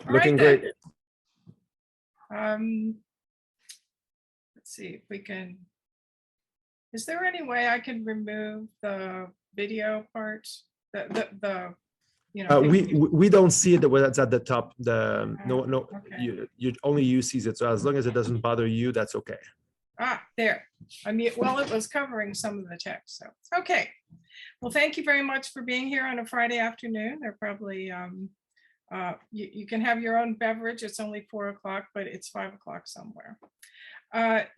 All Looking right, great. Let's see if we can. Is there any way I can remove the video part? We don't see it when it's at the top. No, okay. you only you sees it. So as long as it doesn't bother you, that's okay. Ah, there. I mean, well, it was covering some of the text, so okay. Well, thank you very much for being here on a Friday afternoon. They're probably you can have your own beverage. It's only 4 o'clock, but it's 5 o'clock somewhere.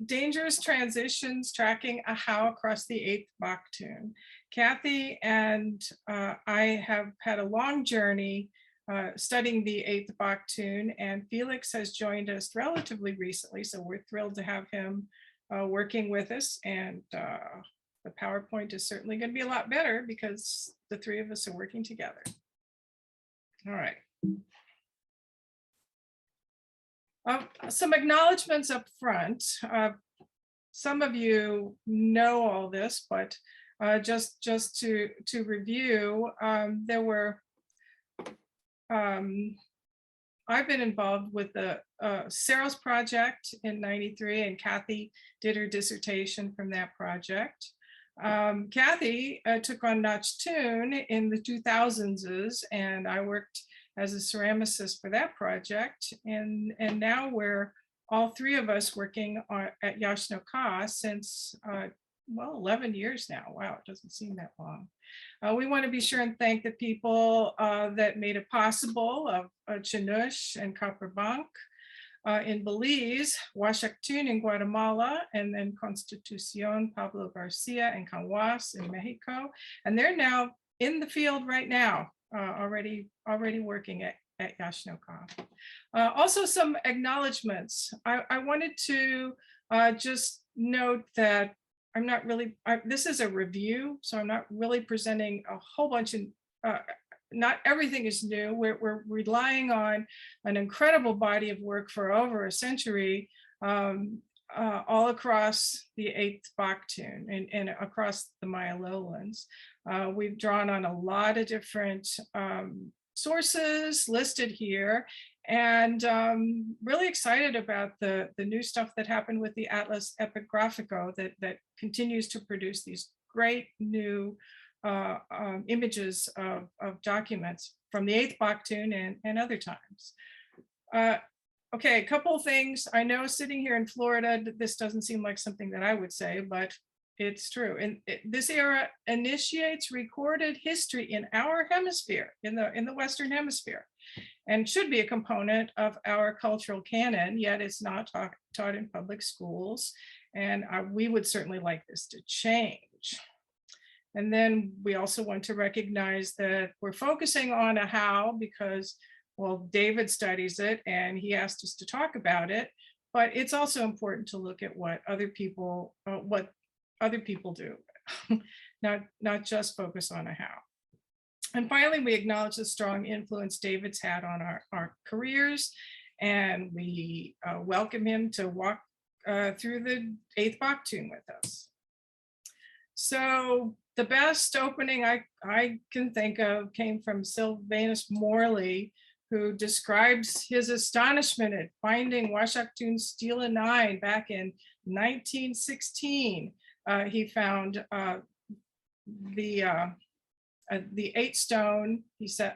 Dangerous transitions, tracking Ajaw across the 8th Baktun. Kathy and I have had a long journey studying the 8th Baktun, and Felix has joined us relatively recently, so we're thrilled to have him working with us, and the PowerPoint is certainly going to be a lot better because the three of us are working together. All right. Some acknowledgements up front. Some of you know all this, but just to review, there were, I've been involved with the Saros project in '93, and Kathy did her dissertation from that project. Kathy took on Nachtun in the 2000s, and I worked as a ceramicist for that project. And now we're all three of us working at Yaxuna since, well, 11 years now. Wow, it doesn't seem that long. We want to be sure and thank the people that made it possible, of Chinush and Caprabanc in Belize, Huaxactún in Guatemala, and then Constitución Pablo Garcia and Canwas in Mexico. And they're now in the field right now, already working at Yaxuna. Also some acknowledgements. I wanted to just note that I'm not really, this is a review, so I'm not really presenting a whole bunch of, not everything is new. We're relying on an incredible body of work for over a century, all across the 8th Baktun and across the Maya lowlands. We've drawn on a lot of different sources listed here, and really excited about the new stuff that happened with the Atlas Epigraphico that continues to produce these great new images of documents from the 8th Baktun and other times. Okay, a couple of things. I know sitting here in Florida, this doesn't seem like something that I would say, but it's true. And this era initiates recorded history in our hemisphere, in the Western Hemisphere, and should be a component of our cultural canon, yet it's not taught in public schools. And we would certainly like this to change. And then we also want to recognize that we're focusing on Ajaw because, well, David studies it and he asked us to talk about it, but it's also important to look at what other people do, not just focus on Ajaw. And finally, we acknowledge the strong influence David's had on our careers, and we welcome him to walk through the 8th Baktun with us. So the best opening I can think of came from Sylvanus Morley, who describes his astonishment at finding Huaxactún Stela 9 back in 1916. He found the 8 stone, he said,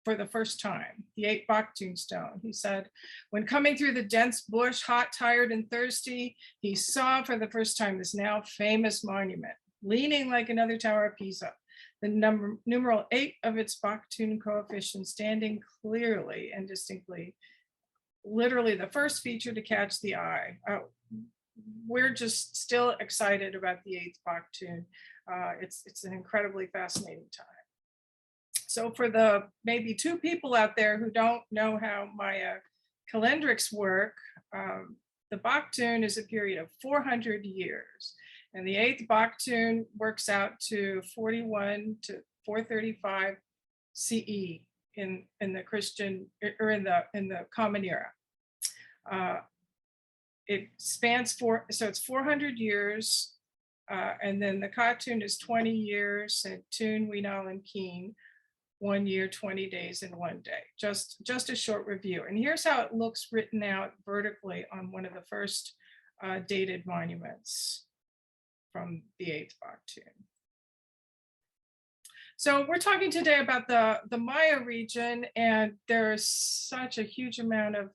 for the first time, the 8 Baktun stone. He said, when coming through the dense bush, hot, tired, and thirsty, he saw for the first time this now famous monument, leaning like another Tower of Pisa, the numeral 8 of its Baktun coefficient standing clearly and distinctly, literally the first feature to catch the eye. We're just still excited about the 8th Baktun. It's an incredibly fascinating time. So for the maybe 2 people out there who don't know how Maya Calendrics work, the Baktun is a period of 400 years. And the 8th Baktun works out to 41 to 435 CE in the Christian, or in the Common Era. It spans so it's 400 years, and then the Katun is 20 years, and Tun, Winal, and Keen. 1 year, 20 days, and 1 day. Just a short review. And here's how it looks written out vertically on one of the first dated monuments from the 8th Baktun. So we're talking today about the Maya region, and there's such a huge amount of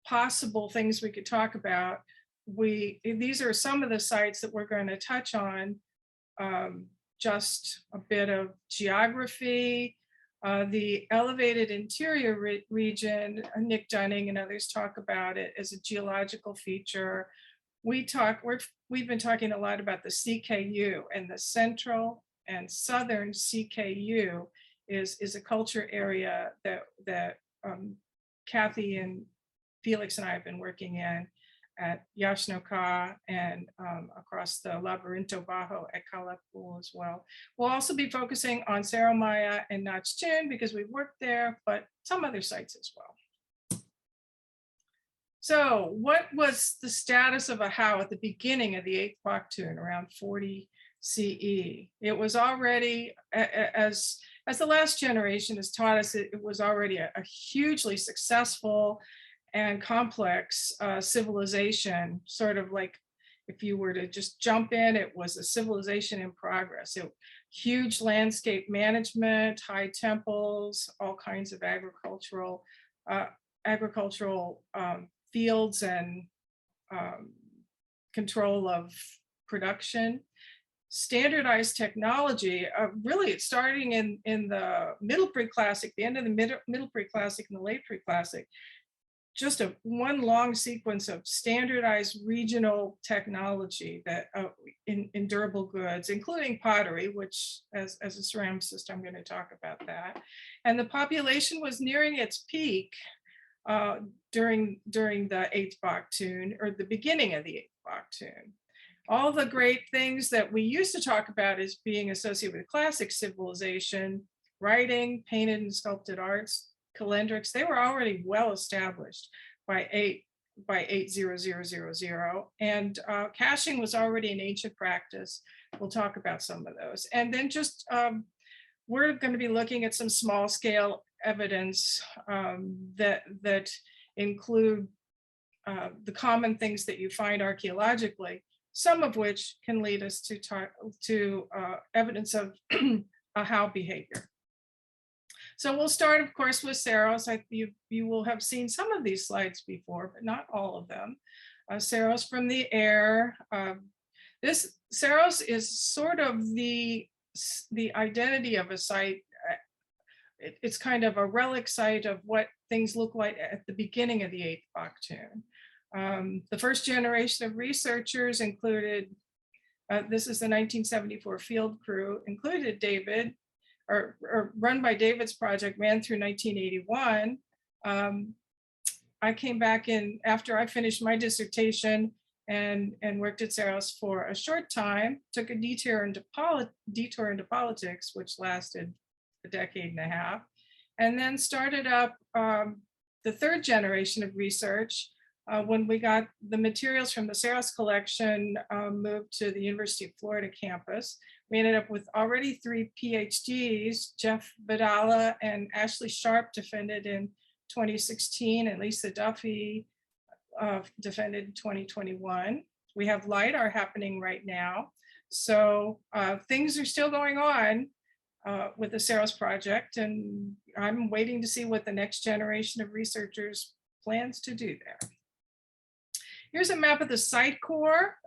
possible things we could talk about. These are some of the sites that we're going to touch on. Just a bit of geography, the elevated interior region. Nick Dunning and others talk about it as a geological feature. We've been talking a lot about the CKU, and the central and southern CKU is a culture area that Kathy and Felix and I have been working in at Yaxuna and across the Labyrinto Bajo at Calapul as well. We'll also be focusing on Cerro Maya and Nachtun because we've worked there, but some other sites as well. So what was the status of Ajaw at the beginning of the 8th Baktun, around 40 CE? It was already, as the last generation has taught us, it was already a hugely successful and complex civilization, sort of like if you were to just jump in, it was a civilization in progress. Huge landscape management, high temples, all kinds of agricultural fields and control of production. Standardized technology, really it's starting in the middle pre-classic, the end of the middle pre-classic and the late pre-classic, just one long sequence of standardized regional technology that in durable goods, including pottery, which as a ceramicist, I'm going to talk about that. And the population was nearing its peak during the 8th Baktun, or the beginning of the 8th Baktun. All the great things that we used to talk about as being associated with classic civilization, writing, painted and sculpted arts, Calendrics, they were already well established by 80000, and caching was already an ancient practice. We'll talk about some of those. And then just we're going to be looking at some small scale evidence that include the common things that you find archaeologically, some of which can lead us to evidence of Ajaw behavior. So we'll start, of course, with Saros. You will have seen some of these slides before, but not all of them. Saros from the air. This Saros is sort of the identity of a site. It's kind of a relic site of what things look like at the beginning of the 8th Baktun. The first generation of researchers included, this is the 1974 field crew, included David, or run by David's project, ran through 1981. I came back in after I finished my dissertation and worked at Saros for a short time, took a detour into politics, which lasted a decade and a half, and then started up the third generation of research. When we got the materials from the Saros collection moved to the University of Florida campus, we ended up with already 3 PhDs. Jeff Badala and Ashley Sharp defended in 2016, and Lisa Duffy defended in 2021. We have LIDAR happening right now. So things are still going on with the Saros project, and I'm waiting to see what the next generation of researchers plans to do there. Here's a map of the site core.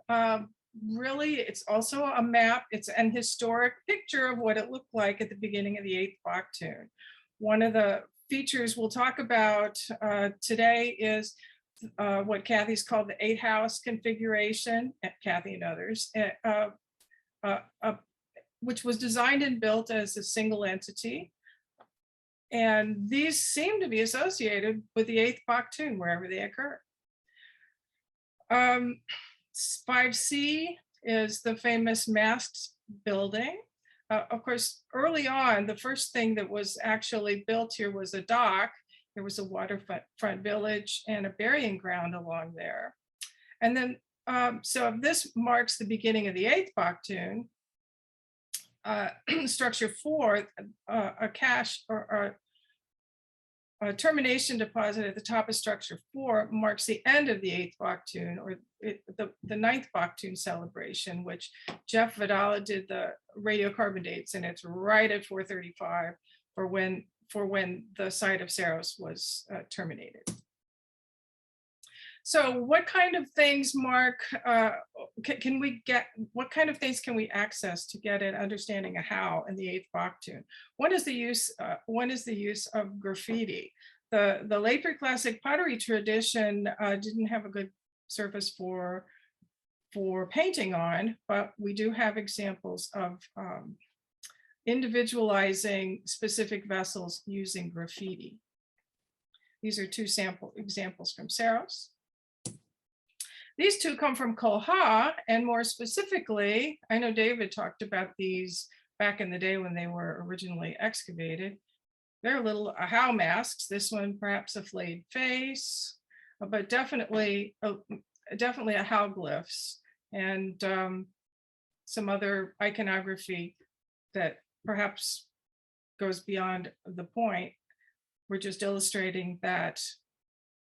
Really, it's also a map. It's an historic picture of what it looked like at the beginning of the 8th Baktun. One of the features we'll talk about today is what Kathy's called the 8-house configuration, Kathy and others, which was designed and built as a single entity. And these seem to be associated with the 8th Baktun wherever they occur. 5C is the famous Masks building. Of course, early on, the first thing that was actually built here was a dock. There was a waterfront village and a burying ground along there. And then, so this marks the beginning of the 8th Baktun. structure 4, a cache or a termination deposit at the top of structure 4 marks the end of the 8th Baktun, or the 9th Baktun celebration, which Jeff Vidala did the radiocarbon dates, and it's right at 435 for when the site of Saros was terminated. So what kind of things, Mark, can we get, what kind of things can we access to get an understanding of how in the 8th Baktun? One is the use of graffiti. The late PreClassic pottery tradition didn't have a good surface for painting on, but we do have examples of individualizing specific vessels using graffiti. These are two sample examples from Saros. These two come from Kolha, and more specifically, I know David talked about these back in the day when they were originally excavated. They're little Ajaw masks. This one perhaps a flayed face, but definitely Ajaw glyphs, and some other iconography that perhaps goes beyond the point. We're just illustrating that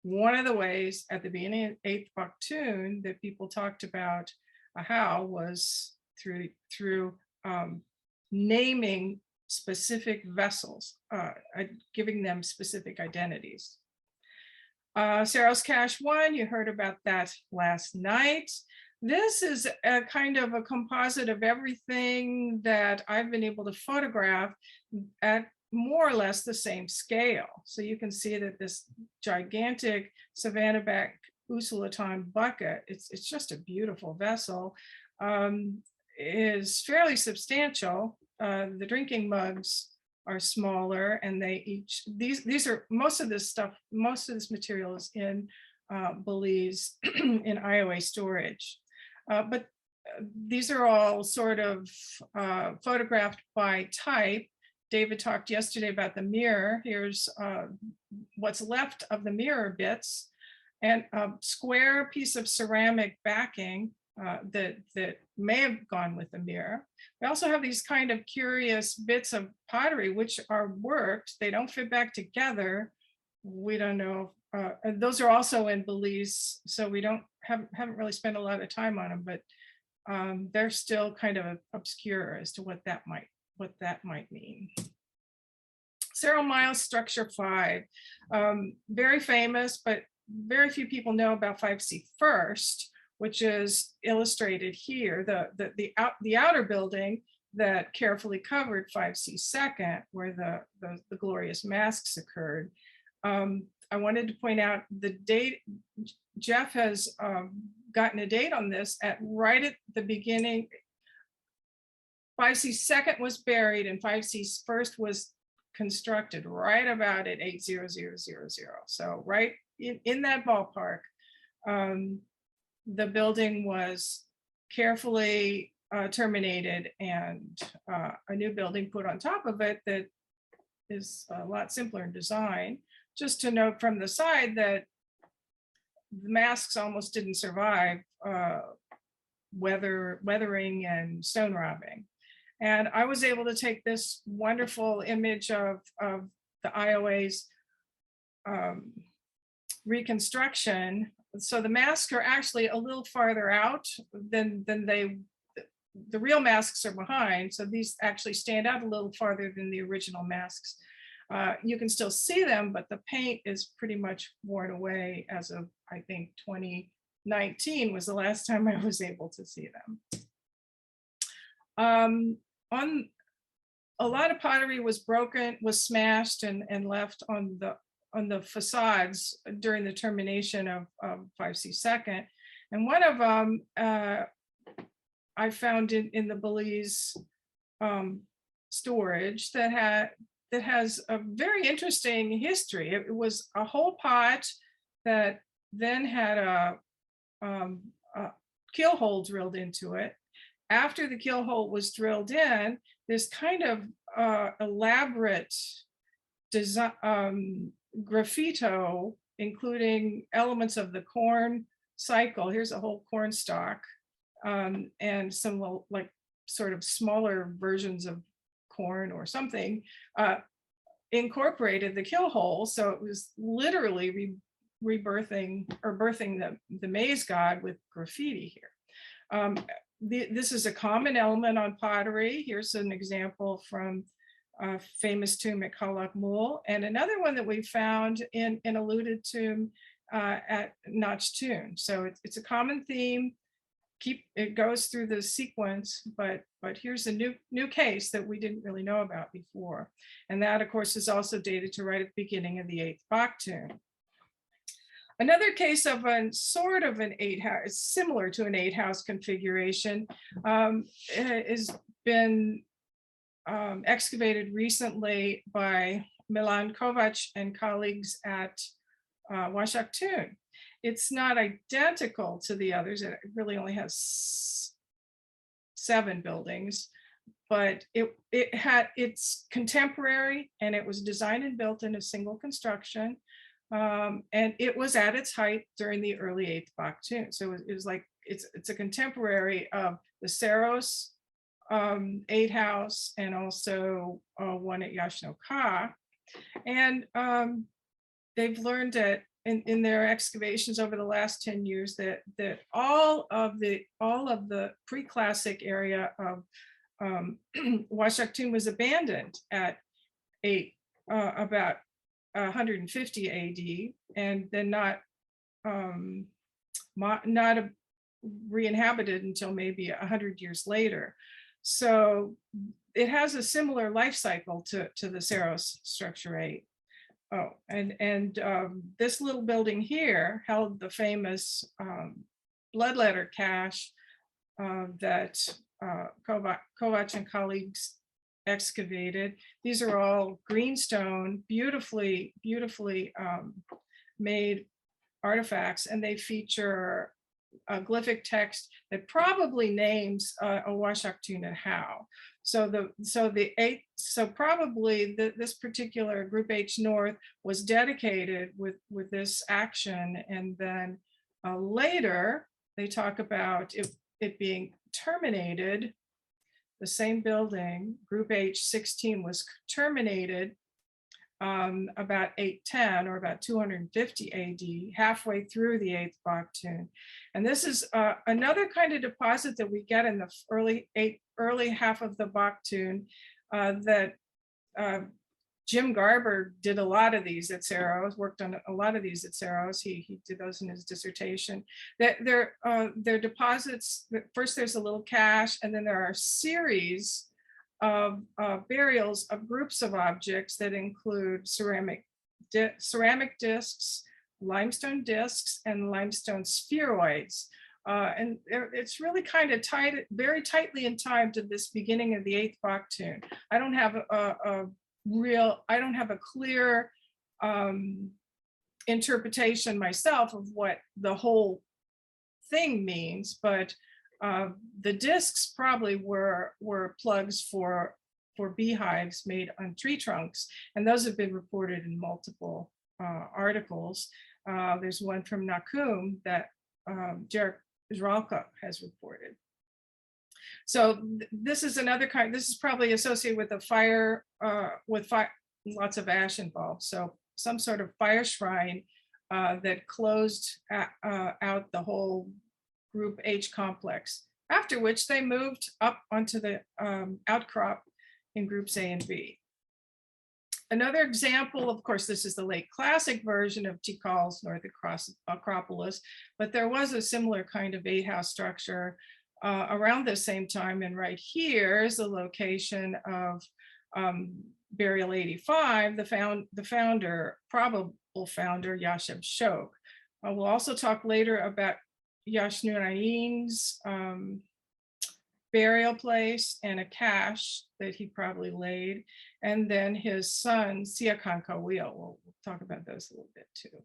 one of the ways at the beginning of 8th Baktun that people talked about Ajaw was through naming specific vessels, giving them specific identities. Saros Cache 1, you heard about that last night. This is a kind of a composite of everything that I've been able to photograph at more or less the same scale. So you can see that this gigantic Savannah back Usulatan bucket, it's just a beautiful vessel, is fairly substantial. The drinking mugs are smaller, and they each, these are, most of this material is in Belize in Iowa storage. But these are all sort of photographed by type. David talked yesterday about the mirror. Here's what's left of the mirror bits, and a square piece of ceramic backing that may have gone with the mirror. We also have these kind of curious bits of pottery which are worked. They don't fit back together. We don't know. Those are also in Belize, so we haven't really spent a lot of time on them, but they're still kind of obscure as to what that might mean. Cerro Miles Structure 5, very famous, but very few people know about 5C First, which is illustrated here. The outer building that carefully covered 5C Second, where the glorious masks occurred. I wanted to point out the date. Jeff has gotten a date on this right at the beginning. 5C Second was buried and 5C First was constructed right about at 80000. So right in that ballpark, the building was carefully terminated, and a new building put on top of it that is a lot simpler in design. Just to note from the side that the masks almost didn't survive weathering and stone robbing. And I was able to take this wonderful image of the IOA's reconstruction. So the masks are actually a little farther out than the real masks are behind. So these actually stand out a little farther than the original masks. You can still see them, but the paint is pretty much worn away as of, I think, 2019 was the last time I was able to see them. On a lot of pottery was broken, was smashed and left on the facades during the termination of 5C Second. And one of them I found in the Belize storage that has a very interesting history. It was a whole pot that then had a keel hole drilled into it. After the keel hole was drilled in, this kind of elaborate design, graffito, including elements of the corn cycle. Here's a whole corn stalk, and some like sort of smaller versions of corn or something, incorporated the kill hole. So it was literally rebirthing or birthing the maize god with graffiti here. This is a common element on pottery. Here's an example from a famous tomb at Calakmul, and another one that we found in a looted tomb at Nachtoon. So it's a common theme. It goes through the sequence, but here's a new case that we didn't really know about before. And that, of course, is also dated to right at the beginning of the 8th Baktun. Another case of a sort of an 8-house, similar to an 8-house configuration, has been excavated recently by Milan Kovac and colleagues at Washington. It's not identical to the others. It really only has 7 buildings, but it's contemporary, and it was designed and built in a single construction. And it was at its height during the early 8th Baktun. So it was like, it's a contemporary of the Saros 8-house, and also one at Yaxuna. And they've learned that in their excavations over the last 10 years that all of the pre-classic area of Washington was abandoned at about 150 AD, and then not re-inhabited until maybe 100 years later. So it has a similar life cycle to the Saros structure 8. Oh, and this little building here held the famous bloodletter cache that Kovac and colleagues excavated. These are all greenstone, beautifully made artifacts, and they feature a glyphic text that probably names a Washington and how. So probably this particular Group H North was dedicated with this action, and then later they talk about it being terminated. The same building, Group H16, was terminated about 810 or about 250 AD, halfway through the 8th Baktun. And this is another kind of deposit that we get in the early half of the Baktun that Jim Garber did a lot of these at Saros, worked on a lot of these at Saros. He did those in his dissertation. They're deposits. First, there's a little cache, and then there are a series of burials of groups of objects that include ceramic discs, limestone discs, and limestone spheroids. And it's really kind of tied, very tightly in time to this beginning of the 8th Baktun. I don't have a clear interpretation myself of what the whole thing means, but the discs probably were plugs for beehives made on tree trunks, and those have been reported in multiple articles. There's one from Nakum that Jarek Zralka has reported. So this is another kind. This is probably associated with a fire, lots of ash involved. So some sort of fire shrine that closed out the whole Group H complex, after which they moved up onto the outcrop in Groups A and B. Another example, of course, this is the late classic version of Decals north across Acropolis, but there was a similar kind of 8-house structure around the same time. And right here is the location of Burial 85, the founder, probable founder, Yasheb Shok. We'll also talk later about Yaxuna's burial place and a cache that he probably laid, and then his son Siakan Kawil. We'll talk about those a little bit too.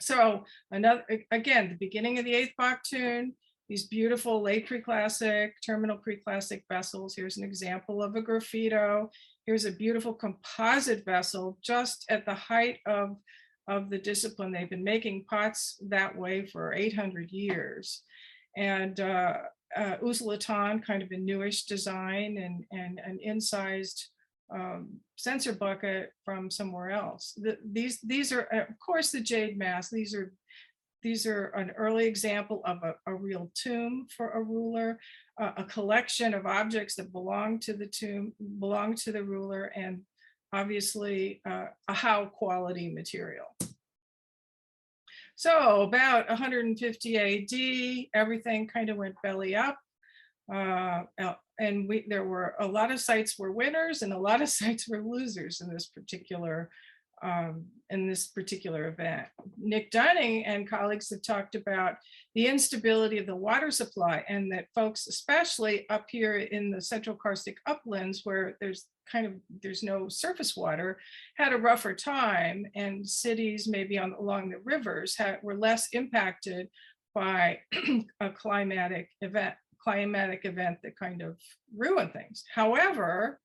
So again, the beginning of the 8th Baktun, these beautiful late pre-classic, terminal pre-classic vessels. Here's an example of a graffito. Here's a beautiful composite vessel just at the height of the discipline. They've been making pots that way for 800 years. And Uzlatan, kind of a newish design, and an incised censer bucket from somewhere else. These are, of course, the jade mask. These are an early example of a real tomb for a ruler, a collection of objects that belong to the tomb, belong to the ruler, and obviously Ajaw quality material. So about 150 AD, everything kind of went belly up. And there were a lot of sites were winners and a lot of sites were losers in this particular event. Nick Dunning and colleagues have talked about the instability of the water supply, and that folks, especially up here in the central karstic uplands where there's no surface water, had a rougher time, and cities maybe along the rivers were less impacted by a climatic event that kind of ruined things. However,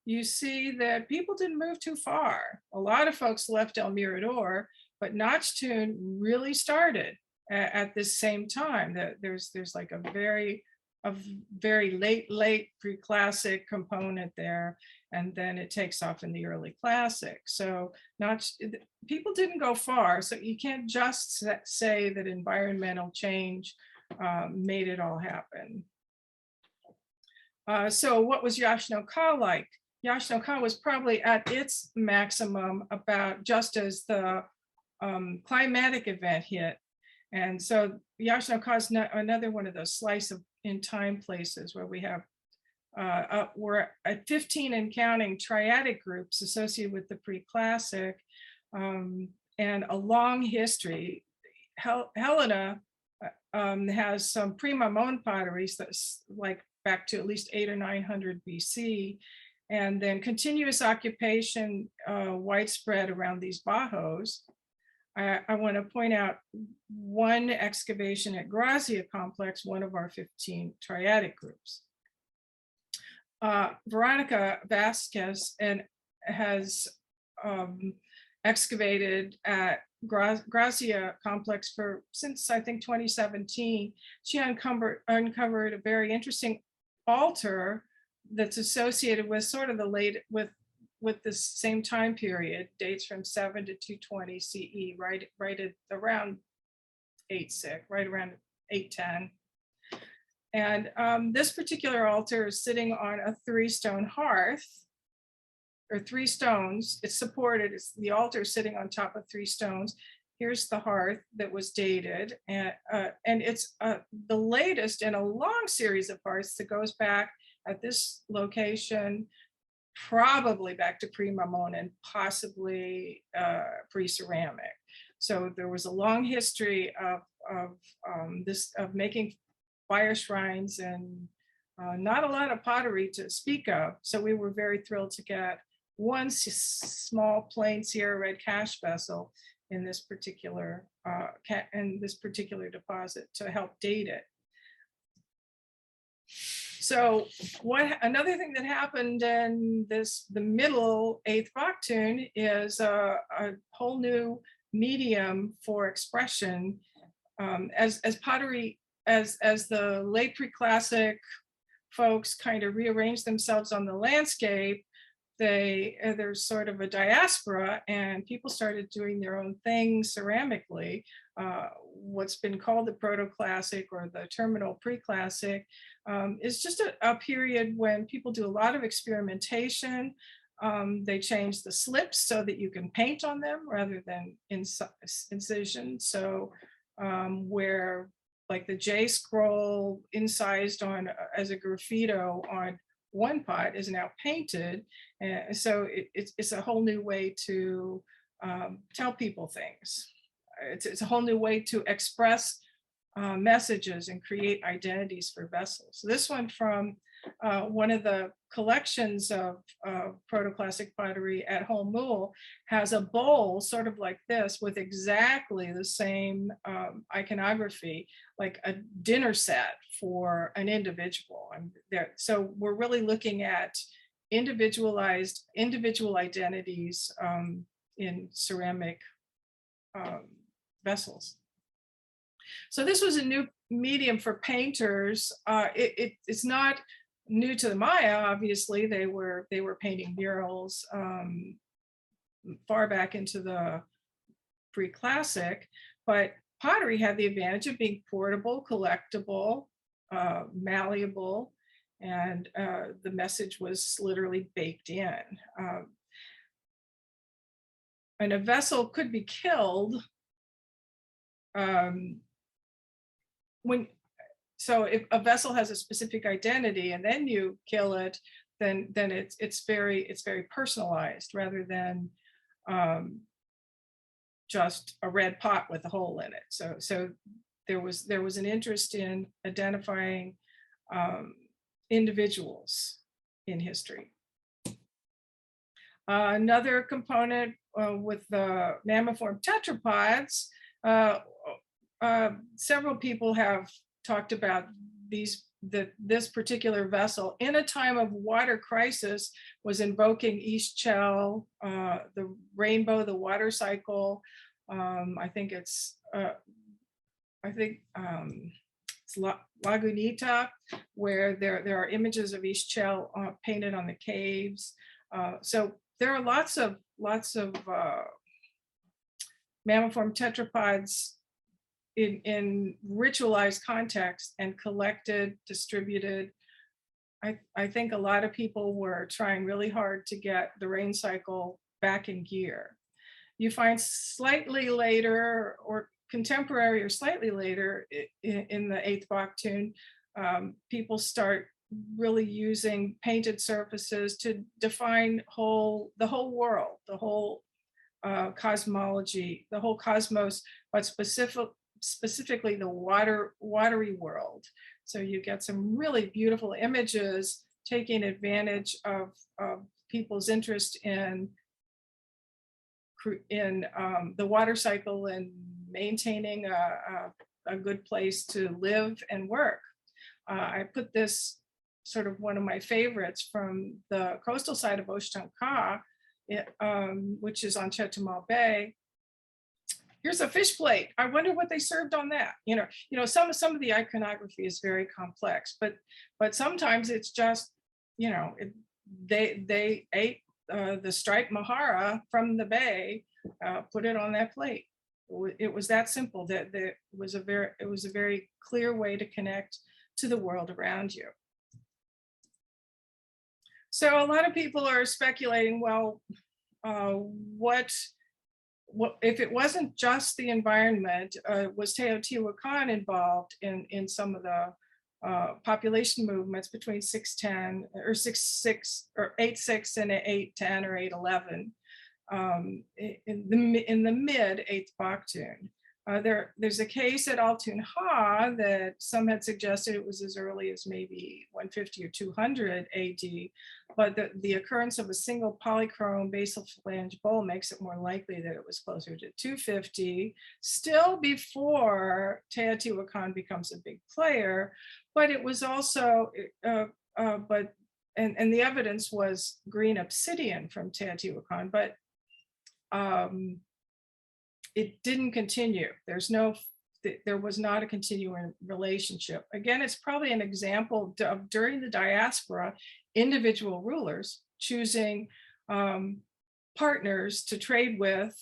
you see that people didn't move too far. A lot of folks left El Mirador, but Nochtun really started at this same time. That there's like a very late pre-classic component there, and then it takes off in the early classic. So people didn't go far. So you can't just say that environmental change made it all happen. So what was Yaxuna like? Yaxuna was probably at its maximum about just as the climatic event hit. And so Yaxuna is another one of those slice of in time places where we have we're at 15 and counting triadic groups associated with the pre-classic, and a long history. Helena has some pre-Mammon potteries that's like back to at least 800 or 900 BC, and then continuous occupation widespread around these bajos. I want to point out one excavation at Grazia complex, one of our 15 triadic groups. Veronica Vasquez has excavated at Grazia complex since I think 2017. She uncovered a very interesting altar that's associated with sort of the late with this same time period, dates from 7 to 220 CE, right at around 8-6, right around 810. And this particular altar is sitting on a 3-stone hearth, or 3 stones. It's supported, the altar is sitting on top of 3 stones. Here's the hearth that was dated, and it's the latest in a long series of hearths that goes back at this location, probably back to pre-Mammon and possibly pre-ceramic. So there was a long history of making fire shrines and not a lot of pottery to speak of. So we were very thrilled to get one small plain Sierra Red cash vessel in this particular deposit to help date it. So another thing that happened in the middle 8th Baktun is a whole new medium for expression. As pottery, as the late pre-classic folks kind of rearranged themselves on the landscape, there's sort of a diaspora, and people started doing their own thing ceramically. What's been called the Protoclassic or the terminal pre-classic is just a period when people do a lot of experimentation. They change the slips so that you can paint on them rather than incision. So where like the J scroll incised on as a graffito on one pot is now painted. So it's a whole new way to tell people things. It's a whole new way to express messages and create identities for vessels. So this one from one of the collections of protoclassic pottery at Holmul has a bowl sort of like this with exactly the same iconography, like a dinner set for an individual. So we're really looking at individual identities in ceramic vessels. So this was a medium for painters. It's not new to the Maya. Obviously, they were painting murals far back into the pre-classic, but pottery had the advantage of being portable, collectible, malleable, and the message was literally baked in. And a vessel could be killed so if a vessel has a specific identity and then you kill it, then it's very personalized rather than just a red pot with a hole in it. So there was an interest in identifying individuals in history. Another component with the mammiform tetrapods, several people have talked about this particular vessel in a time of water crisis was invoking Ixchel, the rainbow, the water cycle. I think it's Lagunita, where there are images of Ixchel painted on the caves. So there are lots of mammiform tetrapods in ritualized context and collected, distributed. I think a lot of people were trying really hard to get the rain cycle back in gear. You find slightly later or contemporary or slightly later in the 8th Baktun, people start really using painted surfaces to define the whole world, the whole cosmology, the whole cosmos, but specifically the watery world. So you get some really beautiful images taking advantage of people's interest in the water cycle and maintaining a good place to live and work. I put this sort of one of my favorites from the coastal side of Oshtanka, which is on Chetumal Bay. Here's a fish plate. I wonder what they served on that. You know, some of the iconography is very complex, but sometimes it's just, you know, they ate the striped mahara from the bay, put it on that plate. It was that simple. That it was a very clear way to connect to the world around you. So a lot of people are speculating, well, what if it wasn't just the environment, was Teotihuacan involved in some of the population movements between 610 or 66 or 86 and 810 or 811 in the mid 8th Baktun. There's a case at Altun Ha that some had suggested it was as early as maybe 150 or 200 AD, but the occurrence of a single polychrome basal phalange bowl makes it more likely that it was closer to 250, still before Teotihuacan becomes a big player. But it was also, and the evidence was green obsidian from Teotihuacan, but it didn't continue. There was not a continuing relationship. Again, it's probably an example of during the diaspora, individual rulers choosing partners to trade with,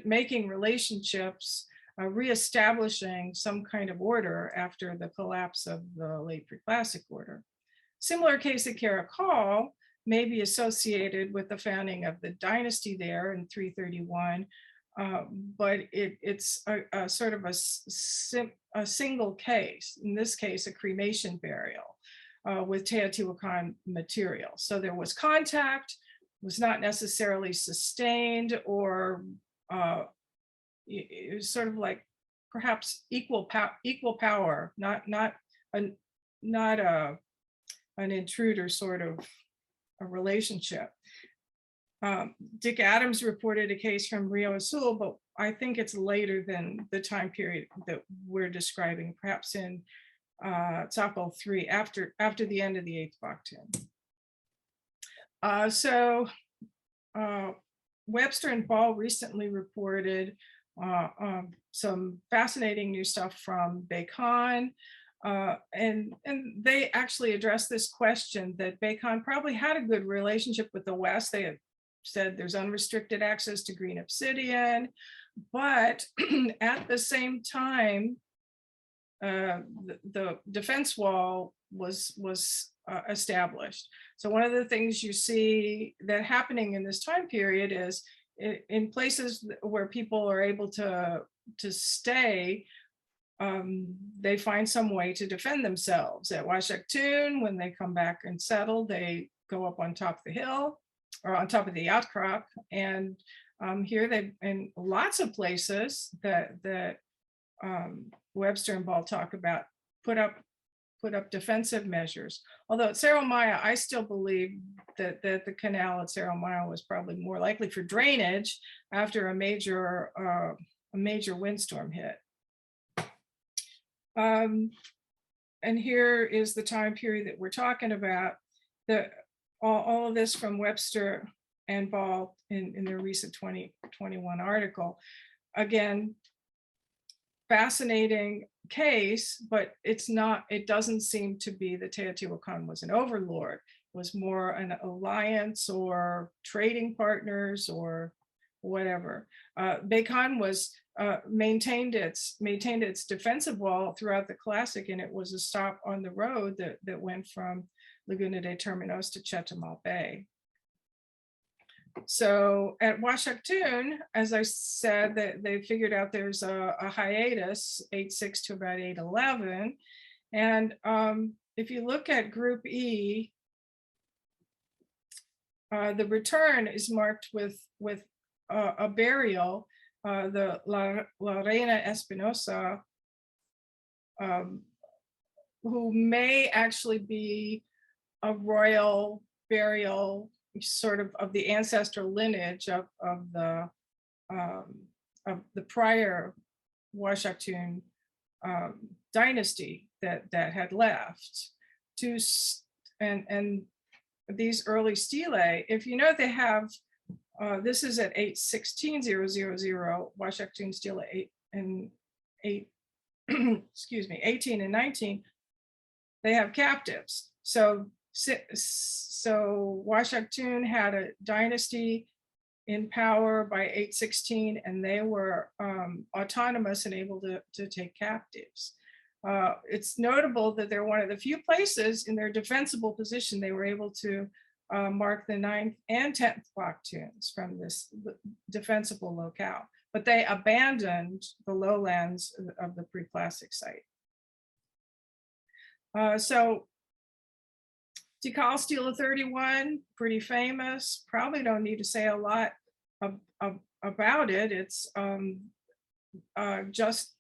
making relationships, reestablishing some kind of order after the collapse of the late pre-classic order. Similar case at Karakal may be associated with the founding of the dynasty there in 331, but it's a sort of a single case, in this case, a cremation burial with Teotihuacan material. So there was contact, was not necessarily sustained, or it was sort of like perhaps equal power, not an intruder sort of a relationship. Dick Adams reported a case from Rio Azul, but I think it's later than the time period that we're describing, perhaps in Tzapal 3, after the end of the 8th Baktun. Webster and Ball recently reported some fascinating new stuff from Baktun. And they actually addressed this question that Baktun probably had a good relationship with the West. They had said there's unrestricted access to green obsidian, but at the same time, the defense wall was established. So one of the things you see that happening in this time period is in places where people are able to stay, they find some way to defend themselves. At Washington, when they come back and settle, they go up on top of the hill or on top of the outcrop. And here they, in lots of places that Webster and Ball talk about, put up defensive measures. Although at Cerro Maya, I still believe that the canal at Cerro Maya was probably more likely for drainage after a major windstorm hit. And here is the time period that we're talking about. All of this from Webster and Ball in their recent 2021 article. Again, fascinating case, but it doesn't seem to be that Teotihuacan was an overlord. It was more an alliance or trading partners or whatever. Baktun was maintained its defensive wall throughout the Classic, and it was a stop on the road that went from Laguna de Terminos to Chetumal Bay. So at Washington, as I said, that they figured out there's a hiatus, 8.6 to about 8.11. And if you look at Group E, the return is marked with a burial, the La Reina Espinosa, who may actually be a royal burial, sort of the ancestral lineage of the prior Washington dynasty that had left. And these early stelae, if you know, they have this is at 816,000 Washington stele 8 excuse me, 18 and 19. They have captives. So Washington had a dynasty in power by 816, and they were autonomous and able to take captives. It's notable that they're one of the few places in their defensible position they were able to mark the 9th and 10th Baktuns from this defensible locale, but they abandoned the lowlands of the pre-classic site. So Decals Stela 31, pretty famous. Probably don't need to say a lot about it. It's just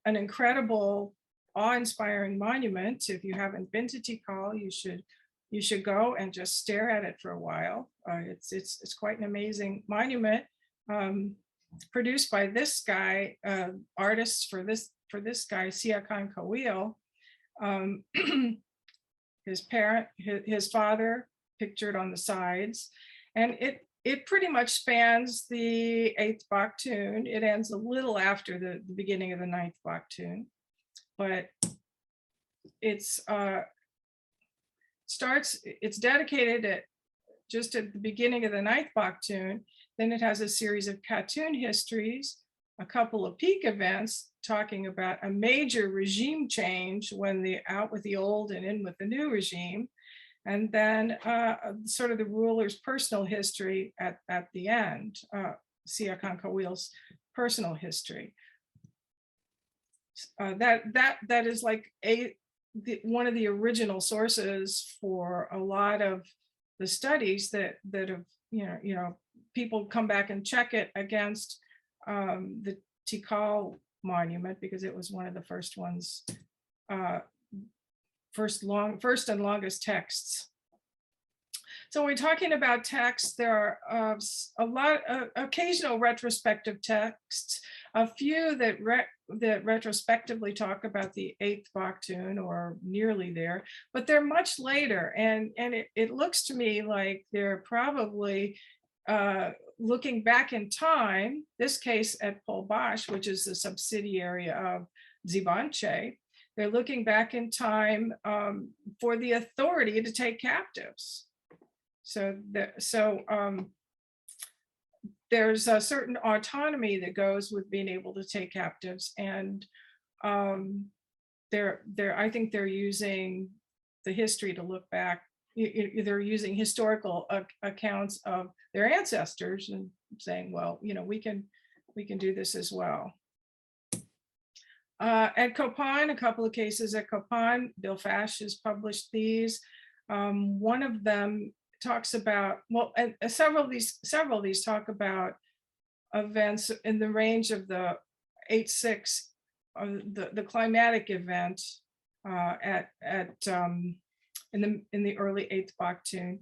an incredible, awe-inspiring monument. If you haven't been to Tikal, you should go and just stare at it for a while. It's quite an amazing monument, produced by this guy, artists for this guy, Siakan Kawil. His father pictured on the sides, and it pretty much spans the 8th Baktun. It ends a little after the beginning of the 9th Baktun, but it's dedicated just at the beginning of the 9th Baktun. Then it has a series of Katun histories, a couple of peak events talking about a major regime change when out with the old and in with the new regime, and then sort of the ruler's personal history at the end, Siakan Kawil's personal history. That is like one of the original sources for a lot of the studies that have, you know, people come back and check it against the Tikal monument, because it was one of the first ones, first and longest texts. So when we're talking about texts, there are a lot of occasional retrospective texts, a few that retrospectively talk about the 8th Baktun or nearly there, but they're much later. And it looks to me like they're probably looking back in time, this case at Polebash, which is the subsidiary of Zibanche, they're looking back in time for the authority to take captives. So there's a certain autonomy that goes with being able to take captives, and I think they're using the history to look back. They're using historical accounts of their ancestors and saying, well, we can do this as well. At Copan, a couple of cases at Copan, Bill Fash has published these. One of them talks about, well, and several of these talk about events in the range of the 8-6, the climatic event in the early 8th Baktun,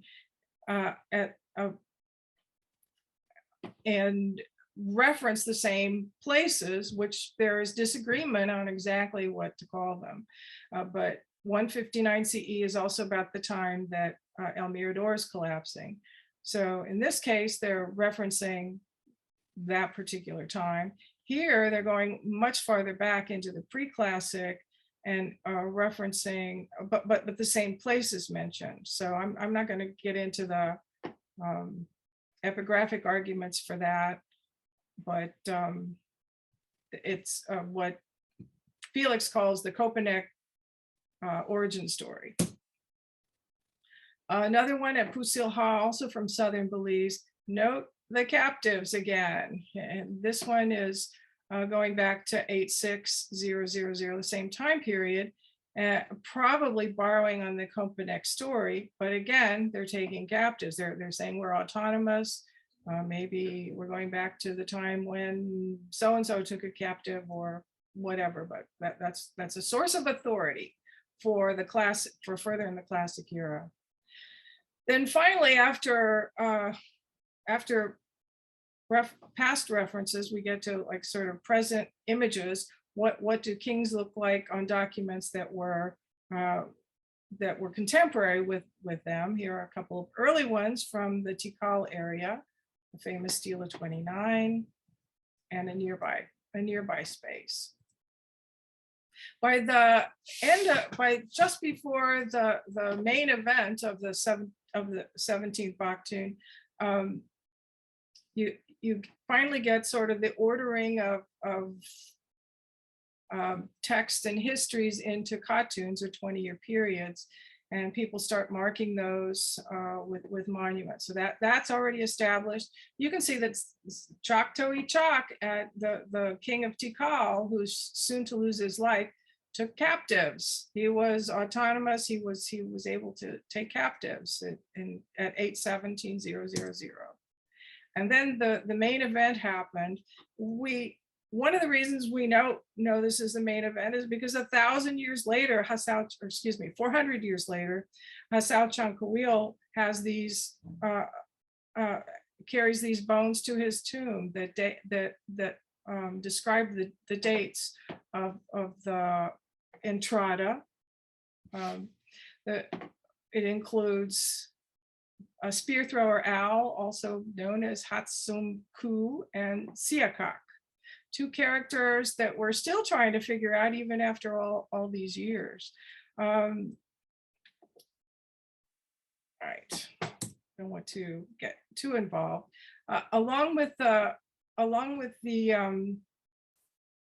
and reference the same places, which there is disagreement on exactly what to call them. But 159 CE is also about the time that El Mirador is collapsing. So in this case, they're referencing that particular time. Here, they're going much farther back into the pre-classic and referencing, but the same places mentioned. So I'm not going to get into the epigraphic arguments for that, but it's what Felix calls the Copan origin story. Another one at Pissilha, also from southern Belize. Note the captives again, and this one is going back to 86000, the same time period, probably borrowing on the Copan story, but again, they're taking captives. They're saying we're autonomous. Maybe we're going back to the time when so-and-so took a captive or whatever, but that's a source of authority for the classic, for further in the classic era. Then finally, after past references, we get to like sort of present images. What do kings look like on documents that were contemporary with them? Here are a couple of early ones from the Tikal area, the famous Stela 29, and a nearby space. By the end by just before the main event of the 17th Baktun, you finally get sort of the ordering of text and histories into cartoons or 20-year periods, and people start marking those with monuments. So that's already established. You can see that Chok at the king of Tikal, who's soon to lose his life, took captives. He was autonomous. He was able to take captives at 817,000. And then the main event happened. One of the reasons we know this is the main event is because 1,000 years later, 400 years later, Hasao Chankawil has these carries these bones to his tomb that describe the dates of the entrada. It includes a spear thrower owl, also known as Hatsum Ku, and Siakak, two characters that we're still trying to figure out even after all these years. Right, don't want to get too involved. Along with the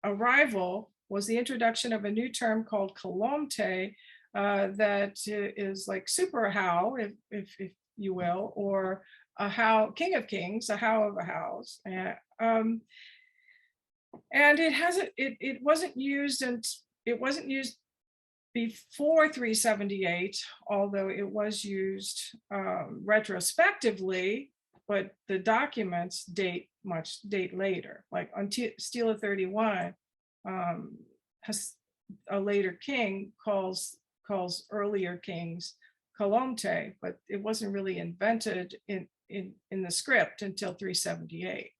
arrival was the introduction of a new term called Colomte, that is like super Ajaw, if you will, or a Ajaw, king of kings, a Ajaw of Ajaws. And it wasn't used, and it wasn't used before 378, although it was used retrospectively, but the documents date later. Like on Stela 31, a later king calls earlier kings Colomte, but it wasn't really invented in the script until 378.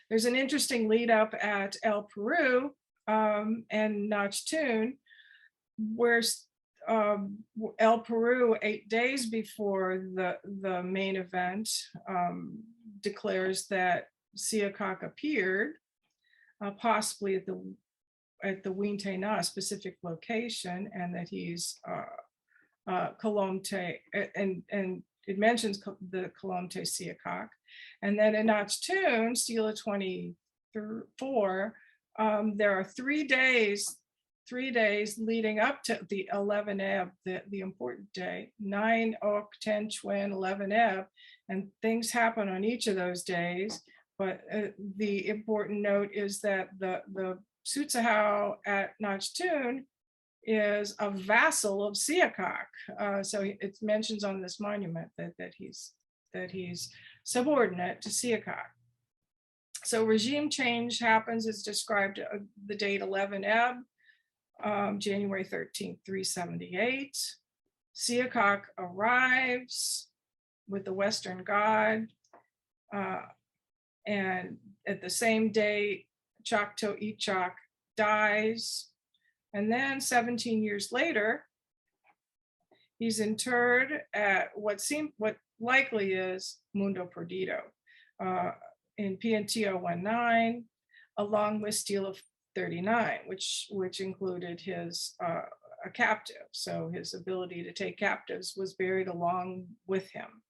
There's an interesting lead up at El Peru and Nachtun, where El Peru, 8 days before the main event, declares that Siakak appeared, possibly at the Wingtana specific location, and that he's Colomte, and it mentions the Colomte Siakak. And then in Nachtoon, Stela 24, there are 3 days leading up to the 11 Eb, the important day, 9 Ok, 10 Chuen, 11 Eb, and things happen on each of those days. But the important note is that the Sutsahow at Nachtoon is a vassal of Siakak. So it mentions on this monument that he's subordinate to Siakak. So regime change happens, is described the date 11 Eb, January 13th, 378. Siakak arrives with the Western God, and at the same day, Choctaw Ichak dies. And then 17 years later, he's interred at what likely is Mundo Perdido in PNTO 19, along with Stela 39, which included his a captive. So his ability to take captives was buried along with him.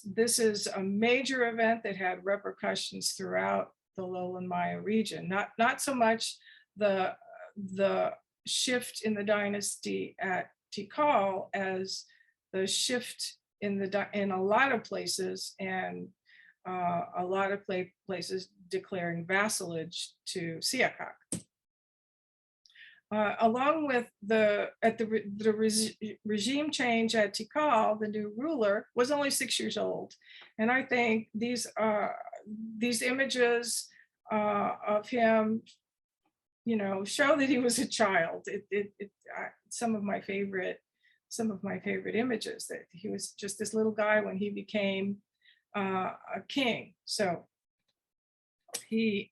This is a major event that had repercussions throughout the lowland Maya region. Not so much the shift in the dynasty at Tikal as the shift in a lot of places, and a lot of places declaring vassalage to Siakak. Along with the regime change at Tikal, the new ruler was only 6 years old, and I think these images of him, show that he was a child. Some of my favorite images, that he was just this little guy when he became a king. So he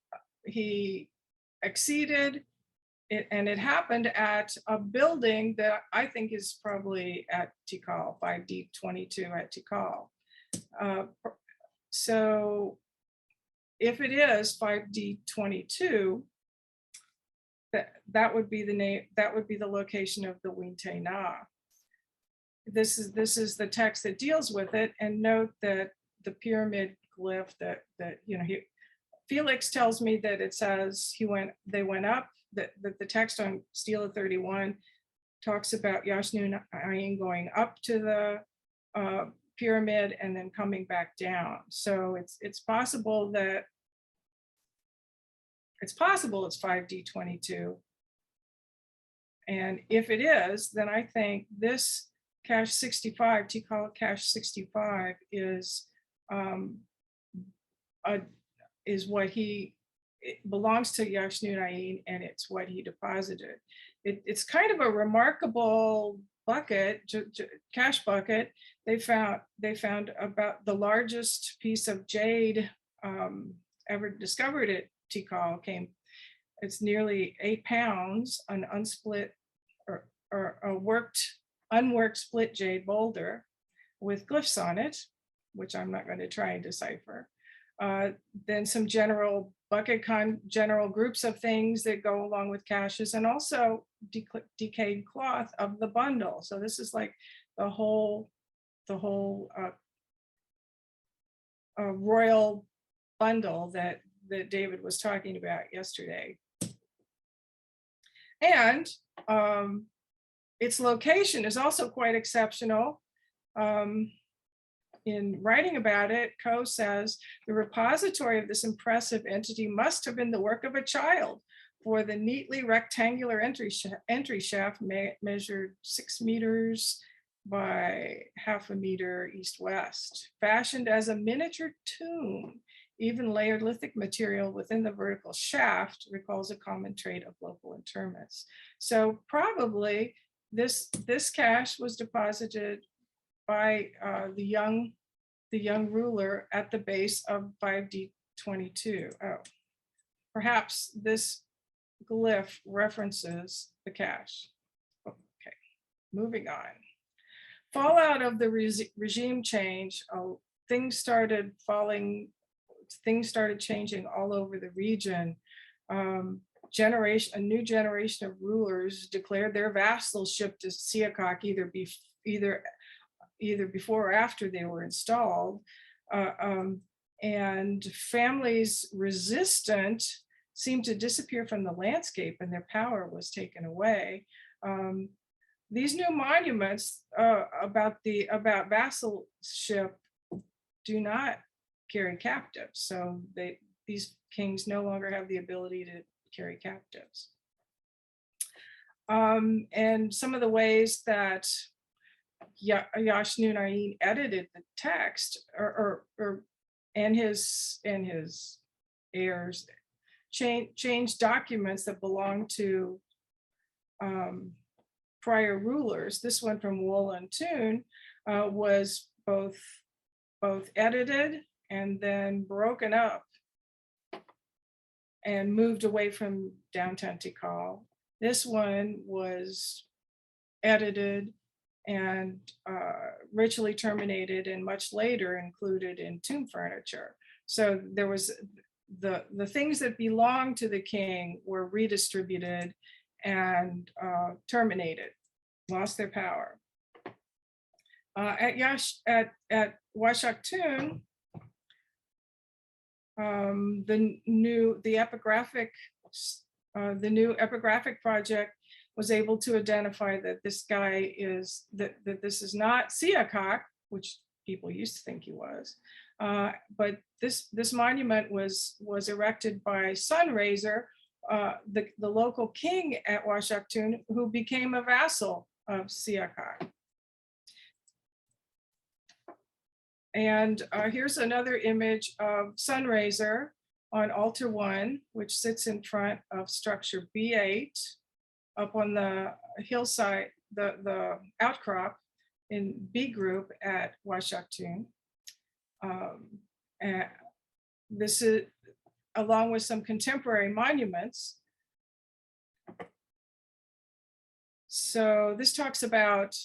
acceded. And it happened at a building that I think is probably at Tikal, 5D22 at Tikal. So if it is 5D22, that would be the name, that would be the location of the Wingtana. This is the text that deals with it, and note that the pyramid glyph that Felix tells me that it says they went up. That the text on Stela 31 talks about Yaxuna going up to the pyramid and then coming back down. So it's possible it's 5D22. And if it is, then I think this cache 65, Tikal cache 65, is what it belongs to Yaxuna, and it's what he deposited. It's kind of a remarkable bucket, cache bucket. They found about the largest piece of jade ever discovered at Tikal. It's nearly 8 pounds, an unsplit or a unworked split jade boulder with glyphs on it, which I'm not going to try and decipher. Then some general general groups of things that go along with caches, and also decayed cloth of the bundle. So this is like the whole royal bundle that David was talking about yesterday. And its location is also quite exceptional. In writing about it, Coe says the repository of this impressive entity must have been the work of a child, for the neatly rectangular entry shaft measured 6 meters by ½ meter east-west, fashioned as a miniature tomb. Even layered lithic material within the vertical shaft recalls a common trait of local interments. So probably this cache was deposited by the young ruler at the base of 5D22. Oh, perhaps this glyph references the cache. Okay, moving on. Fallout of the regime change things started changing all over the region. A new generation of rulers declared their vassalship to Siakok either before or after they were installed. And families resistant seemed to disappear from the landscape and their power was taken away. These new monuments about vassalship do not carry captives. So these kings no longer have the ability to carry captives. And some of the ways that Yaxuna edited the text and his heirs changed documents that belonged to prior rulers. This one from Wool and Toon was both edited and then broken up and moved away from downtown Tikal. This one was edited and ritually terminated and much later included in tomb furniture. So there was the things that belonged to the king were redistributed and terminated, lost their power. At Washakhtun, the new epigraphic project was able to identify that this guy is that this is not Siakok, which people used to think he was, but this monument was erected by Sunraiser, the local king at Washakhtun, who became a vassal of Siakok. And here's another image of Sunraiser on altar 1, which sits in front of structure B8 up on the hillside, the outcrop in B group at Washakhtun. And this is along with some contemporary monuments. So this talks about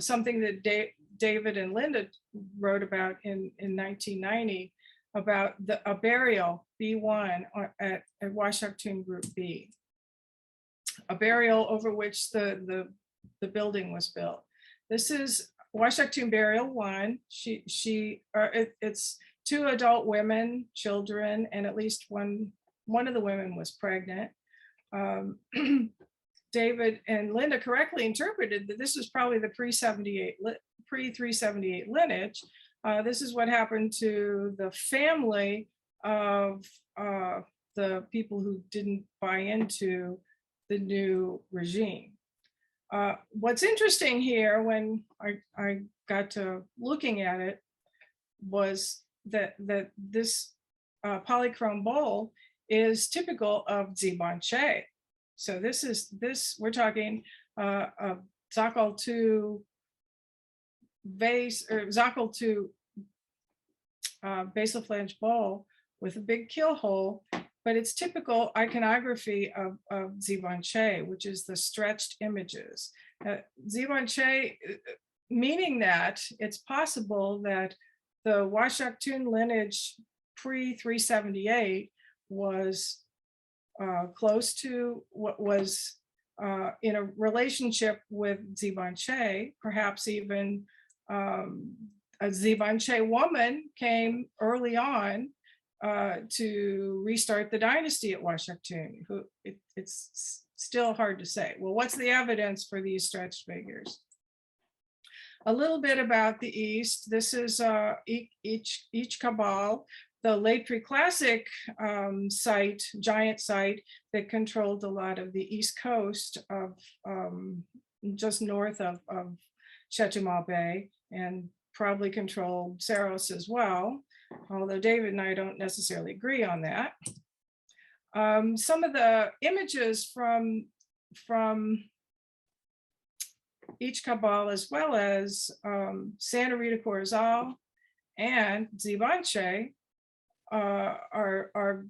something that David and Linda wrote about in 1990 about a burial B1 at Washakhtun Group B, a burial over which the building was built. This is Washakhtun Burial 1. It's 2 adult women, children, and at least one of the women was pregnant. David and Linda correctly interpreted that this was probably the pre-378 lineage. This is what happened to the family of the people who didn't buy into the new regime. What's interesting here when I got to looking at it was that this polychrome bowl is typical of Zibanche. So we're talking a Zakal 2 vase or Zakal 2 basal flange bowl with a big kill hole, but it's typical iconography of Zibanche, which is the stretched images. Zibanche, meaning that it's possible that the Washakhtun lineage pre-378 was close to what was in a relationship with Zibanche, perhaps even a Zibanche woman came early on to restart the dynasty at Washakhtun. It's still hard to say. Well, what's the evidence for these stretched figures? A little bit about the East. This is each cabal, the late PreClassic site, giant site that controlled a lot of the East Coast of just north of Chetumal Bay, and probably controlled Saros as well, although David and I don't necessarily agree on that. Some of the images from each cabal, as well as Santa Rita Corozal and Zibanche, are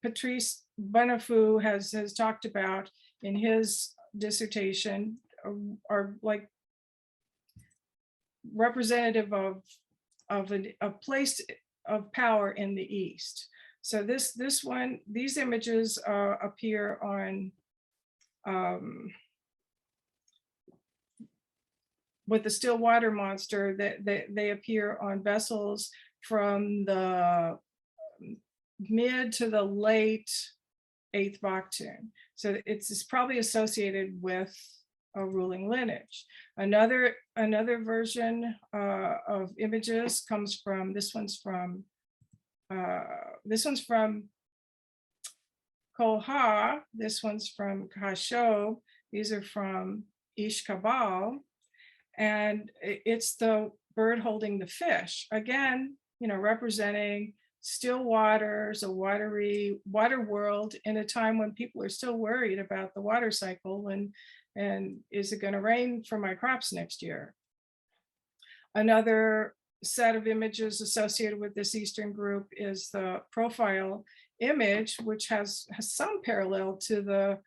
Patrice Bonafou has talked about in his dissertation, are like representative of a place of power in the East. So these images appear on with the Stillwater Monster, that they appear on vessels from the mid to the late 8th Baktun. So it's probably associated with a ruling lineage. Another version of images comes from, this one's from Koha, this one's from Kasho, these are from Ishkabal, and it's the bird holding the fish. Again, representing still waters, a water world in a time when people are still worried about the water cycle and is it going to rain for my crops next year? Another set of images associated with this Eastern group is the profile image, which has some parallel to the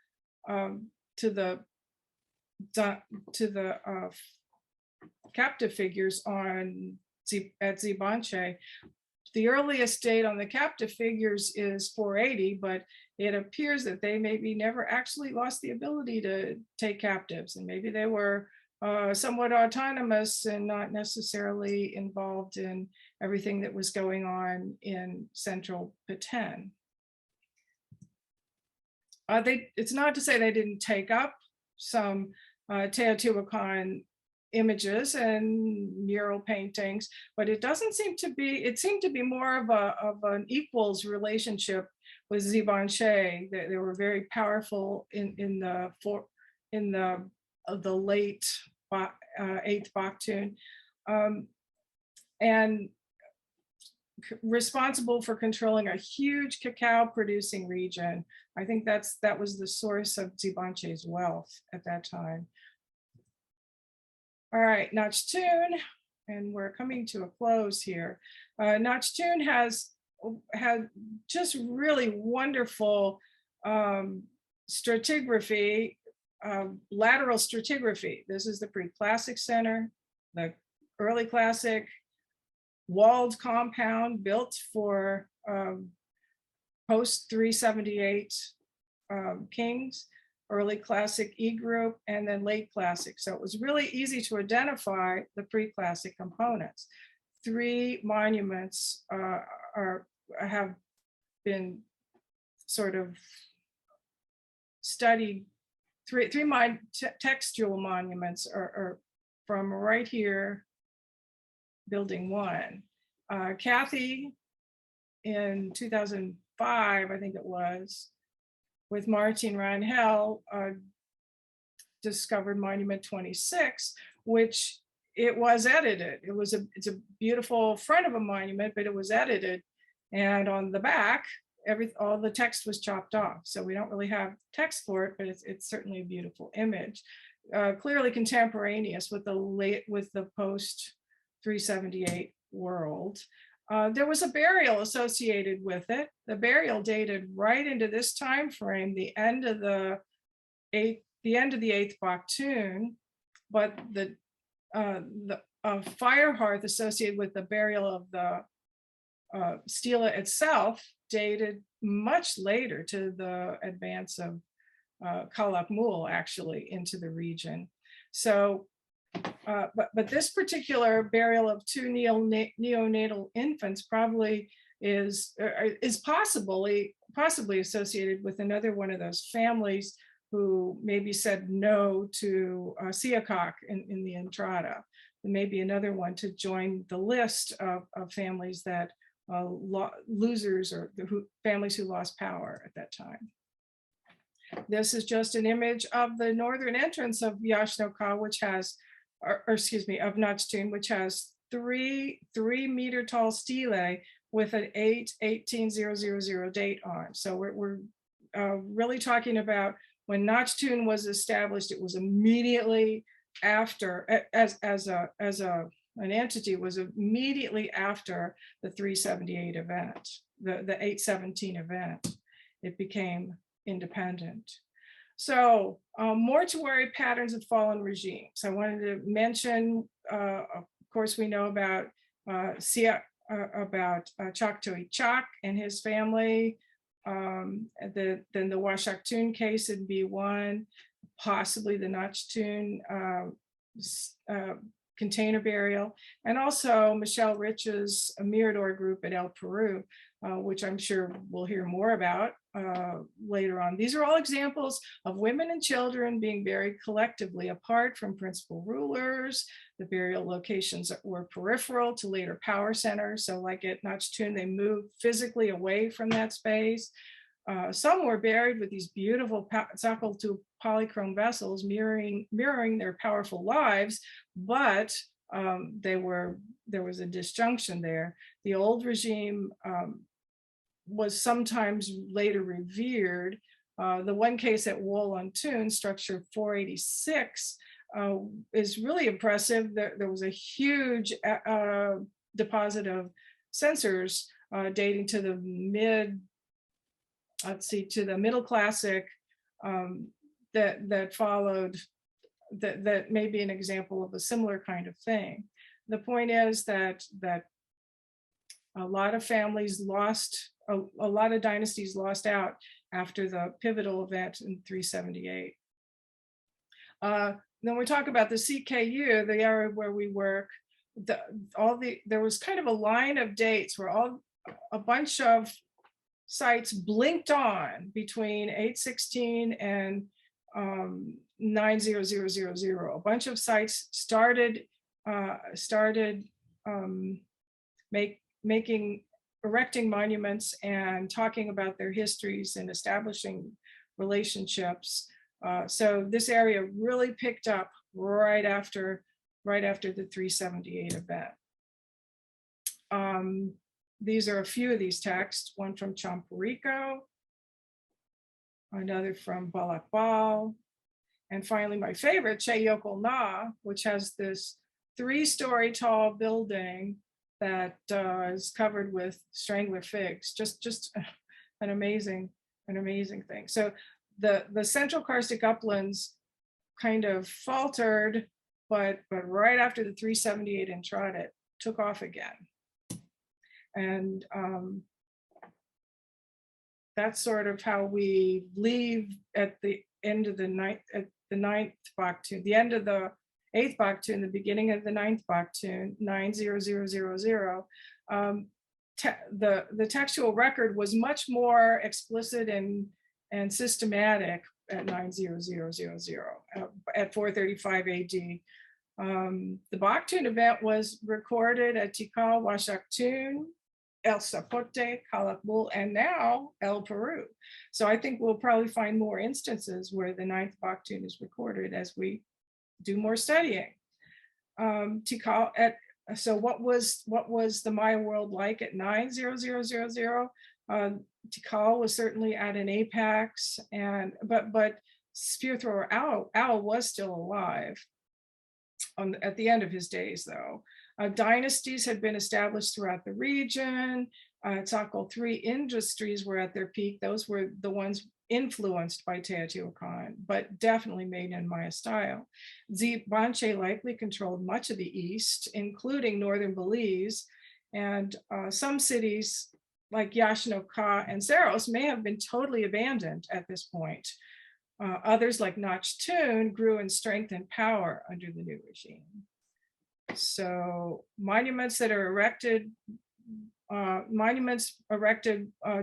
captive figures at Zibanche. The earliest date on the captive figures is 480, but it appears that they maybe never actually lost the ability to take captives, and maybe they were somewhat autonomous and not necessarily involved in everything that was going on in central Petén. It's not to say they didn't take up some Teotihuacan images and mural paintings, but it doesn't seem to be, it seemed to be more of an equals relationship with Zibanche. They were very powerful in the late 8th Baktun, and responsible for controlling a huge cacao producing region. I think that was the source of Zibanche's wealth at that time. All right, Nachtoon, and we're coming to a close here. Nachtoon had just really wonderful stratigraphy, lateral stratigraphy. This is the PreClassic Center, the early classic walled compound built for post 378 kings, early classic E group, and then late classic. So it was really easy to identify the PreClassic components. 3 monuments have been sort of studied. Three textual monuments are from right here, building 1. Kathy in 2005, I think it was, with Martin Rangel, discovered Monument 26, which it was edited. It's a beautiful front of a monument, but it was edited. And on the back, all the text was chopped off. So we don't really have text for it, but it's certainly a beautiful image. Clearly contemporaneous with the post 378 world. There was a burial associated with it. The burial dated right into this time frame, the end of the 8th Baktun, but the fire hearth associated with the burial of the stela itself dated much later, to the advance of Kalakmul actually into the region. So but this particular burial of 2 neonatal infants probably is possibly associated with another one of those families who maybe said no to Siakok in the Entrada. Maybe another one to join the list of families that losers, or families who lost power at that time. This is just an image of the northern entrance of Yaxuna, which has, of Nachtoon, which has 3 meter tall stelae with an 18,000 date on. So we're really talking about when Nachtoon was established. It was immediately after, as an entity, was immediately after the 378 event, the 817 event. It became independent. So mortuary patterns of fallen regimes. I wanted to mention course, we know about Choctaw and his family. Then the Washaktun case in B1, possibly the Nochtun container burial, and also Michelle Rich's Mirador group at El Peru, which I'm sure we'll hear more about later on. These are all examples of women and children being buried collectively apart from principal rulers. The burial locations were peripheral to later power centers. So like at Nochtun, they moved physically away from that space. Some were buried with these beautiful Tzakal polychrome vessels mirroring their powerful lives, but there was a disjunction there. The old regime was sometimes later revered. The one case at Wollongton, structure 486, is really impressive. There was a huge deposit of censers dating to the Middle Classic that followed, that may be an example of a similar kind of thing. The point is that a lot of families lost, a lot of dynasties lost out after the pivotal event in 378. Then we talk about the CKU, the area where we work. There was kind of a line of dates where a bunch of sites blinked on between 816 and 90000. A bunch of sites started erecting monuments and talking about their histories and establishing relationships. So this area really picked up right after the 378 event. These are a few of these texts, one from Champerico, another from Balakbal, and finally my favorite, Che Yokola, which has this 3-story tall building that is covered with strangler figs. Just an amazing thing. So the central karstic uplands kind of faltered, but right after the 378 entrada, it took off again. And that's sort of how we leave at the end of the ninth Baktun, the end of the 8th Baktun, the beginning of the 9th Baktun, 90000. The textual record was much more explicit and systematic at 90000 at 435 AD. The Baktun event was recorded at Tikal, Washaktun, El Zapote, Calakmul, and now El Peru. So I think we'll probably find more instances where the 9th Baktun is recorded as we do more studying. Tikal so what was the Maya world like at 90000? Tikal was certainly at an apex, but spear thrower Ajaw was still alive at the end of his days, though. Dynasties had been established throughout the region. Tzakal 3 industries were at their peak. Those were the ones influenced by Teotihuacan, but definitely made in Maya style. Banche likely controlled much of the east, including northern Belize, and some cities like Yaxuna and Saros may have been totally abandoned at this point. Others like Nochtun grew in strength and power under the new regime. So monuments that are erected,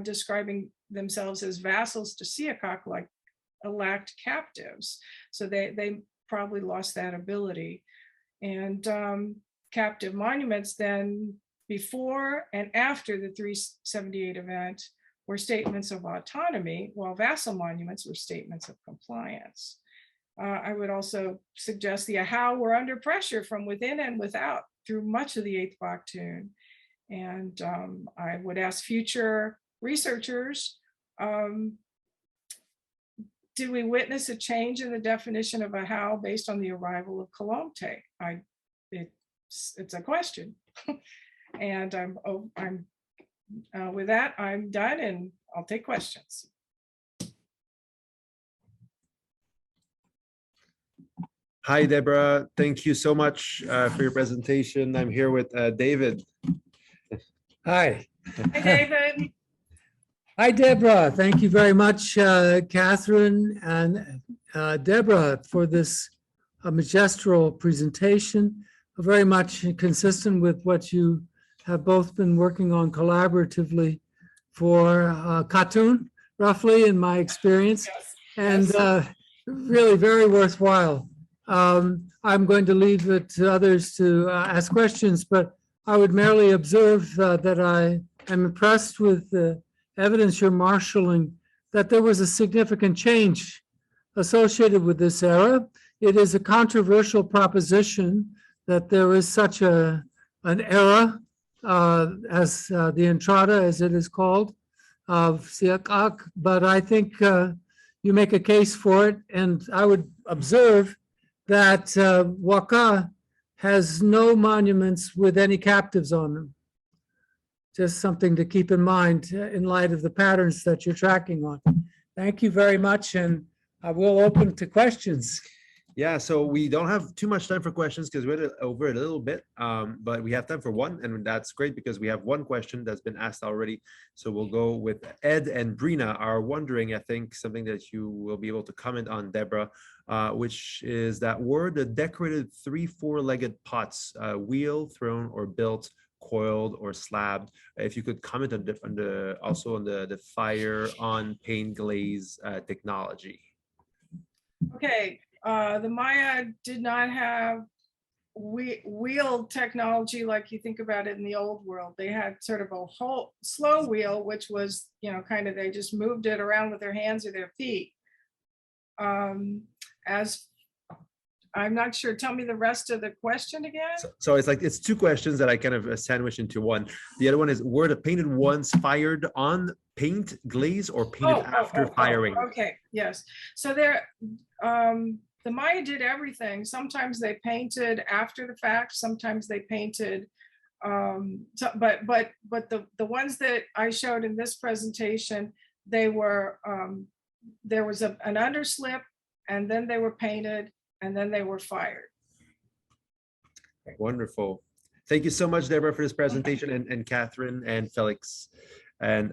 describing themselves as vassals to Siakak, like elect captives. So they probably lost that ability. And captive monuments then before and after the 378 event were statements of autonomy, while vassal monuments were statements of compliance. I would also suggest the Ajaw were under pressure from within and without through much of the 8th Baktun. And I would ask future researchers, did we witness a change in the definition of Ajaw based on the arrival of Colomte? It's a question. And with that, I'm done and I'll take questions. Hi, Debra. Thank you so much for your presentation. I'm here with David. Hi. Hi, David. Hi, Debra. Thank you very much, Kathryn and Debra, for this magistral presentation. Very much consistent with what you have both been working on collaboratively for Baktun, roughly, in my experience, and really very worthwhile. I'm going to leave it to others to ask questions, but I would merely observe that I am impressed with the evidence you're marshaling that there was a significant change associated with this era. It is a controversial proposition that there is such an era as the Entrada, as it is called, of Siakak, but I think you make a case for it, and I would observe that Waka has no monuments with any captives on them. Just something to keep in mind in light of the patterns that you're tracking on. Thank you very much, and I will open to questions. Yeah, so we don't have too much time for questions because we're over a little bit, but we have time for one, and that's great because we have one question that's been asked already. So we'll go with Ed and Brina are wondering, I think, something that you will be able to comment on, Debra, which is that were the decorated 3 4-legged pots wheel, thrown, or built, coiled, or slabbed? If you could comment on the fire on paint glaze technology. Okay. The Maya did not have wheel technology like you think about it in the old world. They had sort of a whole slow wheel, which was, kind of, they just moved it around with their hands or their feet. As I'm not sure, tell me the rest of the question again. So it's 2 questions that I kind of sandwiched into one. The other one is, were the painted ones fired on paint glaze or painted after firing? Okay, yes. So the Maya did everything. Sometimes they painted after the fact, sometimes they painted, but the ones that I showed in this presentation, they were, there was an underslip, and then they were painted, and then they were fired. Wonderful. Thank you so much, Debra, for this presentation, and Kathryn and Felix. And